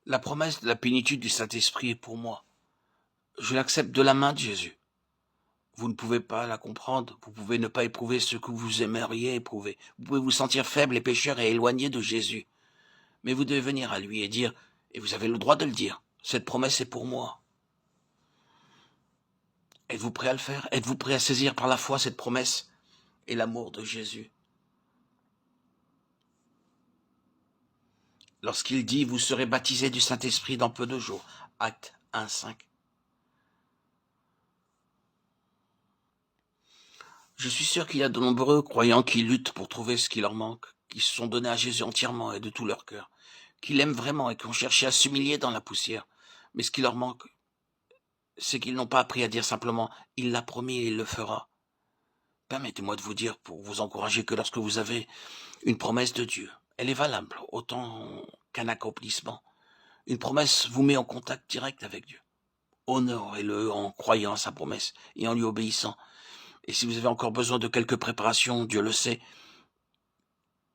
La promesse de la plénitude du Saint-Esprit est pour moi. Je l'accepte de la main de Jésus. Vous ne pouvez pas la comprendre, vous pouvez ne pas éprouver ce que vous aimeriez éprouver. Vous pouvez vous sentir faible et pécheur et éloigné de Jésus. Mais vous devez venir à lui et dire, et vous avez le droit de le dire, cette promesse est pour moi. Êtes-vous prêt à le faire? Êtes-vous prêt à saisir par la foi cette promesse et l'amour de Jésus? Lorsqu'il dit, vous serez baptisés du Saint-Esprit dans peu de jours. Acte 1:5. Je suis sûr qu'il y a de nombreux croyants qui luttent pour trouver ce qui leur manque, qui se sont donnés à Jésus entièrement et de tout leur cœur, qui l'aiment vraiment et qui ont cherché à s'humilier dans la poussière. Mais ce qui leur manque, c'est qu'ils n'ont pas appris à dire simplement « il l'a promis et il le fera ». Permettez-moi de vous dire, pour vous encourager, que lorsque vous avez une promesse de Dieu, elle est valable autant qu'un accomplissement. Une promesse vous met en contact direct avec Dieu. Honorez-le en croyant à sa promesse et en lui obéissant. Et si vous avez encore besoin de quelques préparations, Dieu le sait,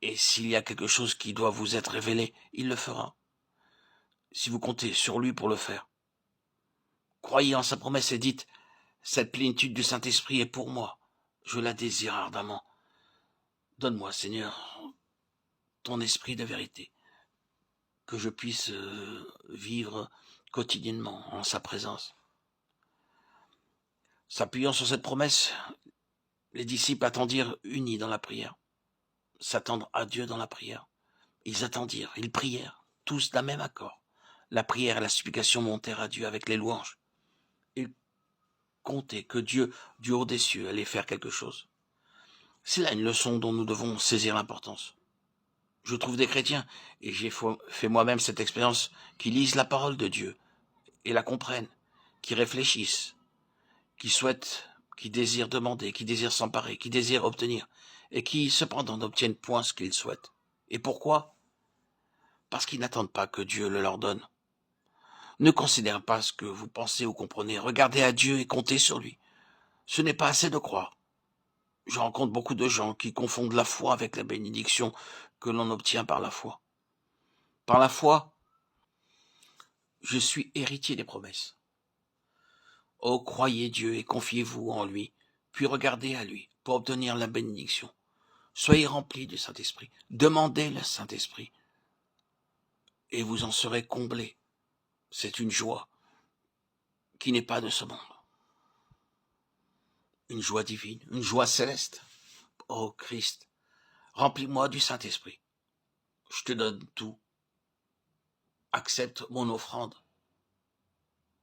et s'il y a quelque chose qui doit vous être révélé, il le fera. Si vous comptez sur lui pour le faire. Croyez en sa promesse et dites, cette plénitude du Saint-Esprit est pour moi. Je la désire ardemment. Donne-moi, Seigneur, ton esprit de vérité, que je puisse vivre quotidiennement en sa présence. S'appuyant sur cette promesse, les disciples attendirent unis dans la prière. S'attendre à Dieu dans la prière. Ils attendirent, ils prièrent, tous d'un même accord. La prière et la supplication montèrent à Dieu avec les louanges. Ils comptaient que Dieu, du haut des cieux, allait faire quelque chose. C'est là une leçon dont nous devons saisir l'importance. Je trouve des chrétiens, et j'ai fait moi-même cette expérience, qui lisent la parole de Dieu et la comprennent, qui réfléchissent, qui souhaitent, qui désirent demander, qui désirent s'emparer, qui désirent obtenir, et qui cependant n'obtiennent point ce qu'ils souhaitent. Et pourquoi? Parce qu'ils n'attendent pas que Dieu le leur donne. Ne considérez pas ce que vous pensez ou comprenez. Regardez à Dieu et comptez sur lui. Ce n'est pas assez de croire. Je rencontre beaucoup de gens qui confondent la foi avec la bénédiction que l'on obtient par la foi. Par la foi, je suis héritier des promesses. Oh, croyez Dieu et confiez-vous en lui, puis regardez à lui pour obtenir la bénédiction. Soyez remplis du Saint-Esprit. Demandez le Saint-Esprit et vous en serez comblés. C'est une joie qui n'est pas de ce monde. Une joie divine, une joie céleste. Oh Christ, remplis-moi du Saint-Esprit. Je te donne tout. Accepte mon offrande.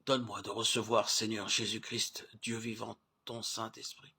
Donne-moi de recevoir, Seigneur Jésus-Christ, Dieu vivant, ton Saint-Esprit.